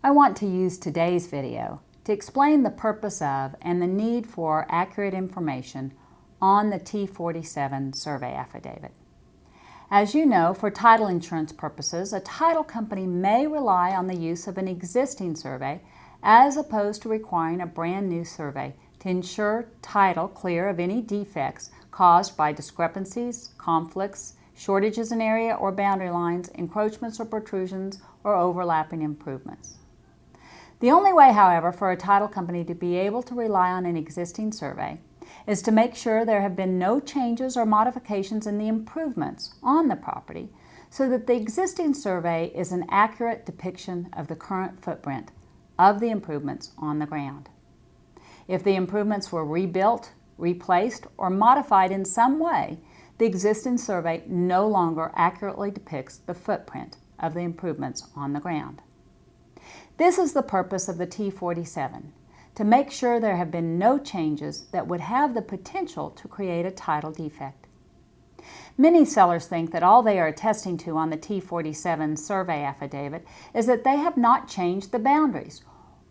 I want to use today's video to explain the purpose of and the need for accurate information on the T-47 survey affidavit. As you know, for title insurance purposes, a title company may rely on the use of an existing survey as opposed to requiring a brand new survey to ensure title clear of any defects caused by discrepancies, conflicts, shortages in area or boundary lines, encroachments or protrusions, or overlapping improvements. The only way, however, for a title company to be able to rely on an existing survey is to make sure there have been no changes or modifications in the improvements on the property so that the existing survey is an accurate depiction of the current footprint of the improvements on the ground. If the improvements were rebuilt, replaced, or modified in some way, the existing survey no longer accurately depicts the footprint of the improvements on the ground. This is the purpose of the T-47, to make sure there have been no changes that would have the potential to create a title defect. Many sellers think that all they are attesting to on the T-47 survey affidavit is that they have not changed the boundaries,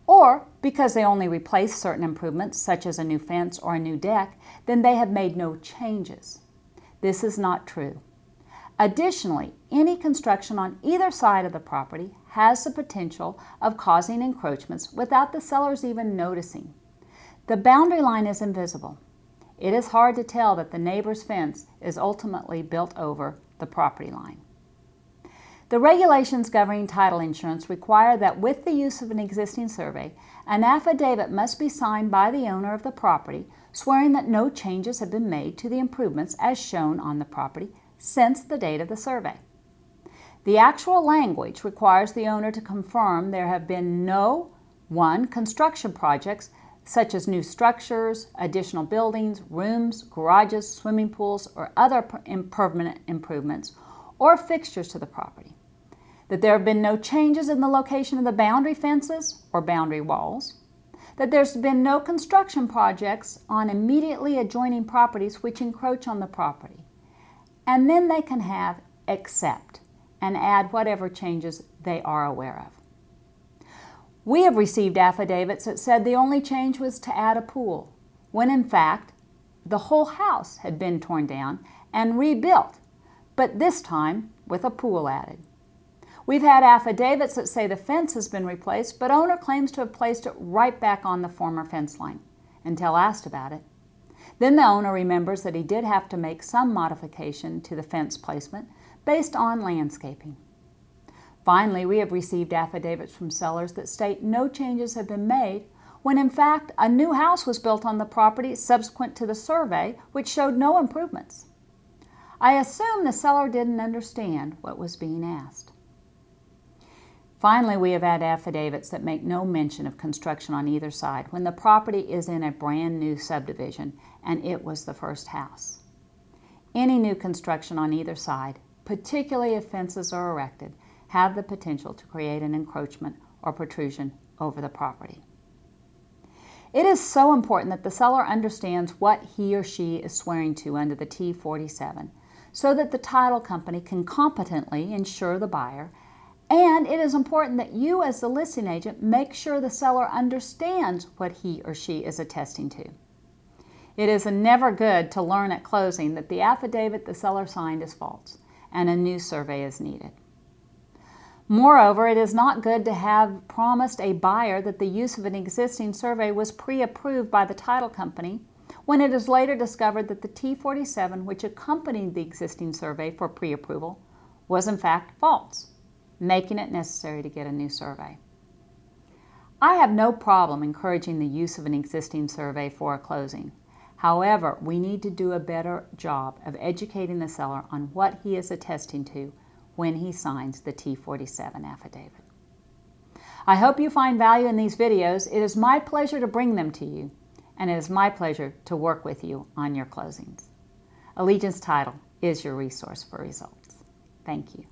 or because they only replaced certain improvements, such as a new fence or a new deck, then they have made no changes. This is not true. Additionally, any construction on either side of the property has the potential of causing encroachments without the sellers even noticing. The boundary line is invisible. It is hard to tell that the neighbor's fence is ultimately built over the property line. The regulations governing title insurance require that with the use of an existing survey, an affidavit must be signed by the owner of the property, swearing that no changes have been made to the improvements as shown on the property since the date of the survey. The actual language requires the owner to confirm there have been no 1. Construction projects such as new structures, additional buildings, rooms, garages, swimming pools, or other permanent improvements or fixtures to the property. That there have been no changes in the location of the boundary fences or boundary walls. That there's been no construction projects on immediately adjoining properties which encroach on the property. And then they can have except and add whatever changes they are aware of. We have received affidavits that said the only change was to add a pool, when in fact the whole house had been torn down and rebuilt, but this time with a pool added. We've had affidavits that say the fence has been replaced, but owner claims to have placed it right back on the former fence line until asked about it. Then the owner remembers that he did have to make some modification to the fence placement based on landscaping. Finally, we have received affidavits from sellers that state no changes have been made when in fact a new house was built on the property subsequent to the survey which showed no improvements. I assume the seller didn't understand what was being asked. Finally, we have had affidavits that make no mention of construction on either side when the property is in a brand new subdivision and it was the first house. Any new construction on either side, particularly if fences are erected, have the potential to create an encroachment or protrusion over the property. It is so important that the seller understands what he or she is swearing to under the T-47 so that the title company can competently insure the buyer. And it is important that you as the listing agent make sure the seller understands what he or she is attesting to. It is never good to learn at closing that the affidavit the seller signed is false and a new survey is needed. Moreover, it is not good to have promised a buyer that the use of an existing survey was pre-approved by the title company when it is later discovered that the T-47 which accompanied the existing survey for pre-approval was in fact false, making it necessary to get a new survey. I have no problem encouraging the use of an existing survey for a closing. However, we need to do a better job of educating the seller on what he is attesting to when he signs the T-47 affidavit. I hope you find value in these videos. It is my pleasure to bring them to you, and it is my pleasure to work with you on your closings. Allegiance Title is your resource for results. Thank you.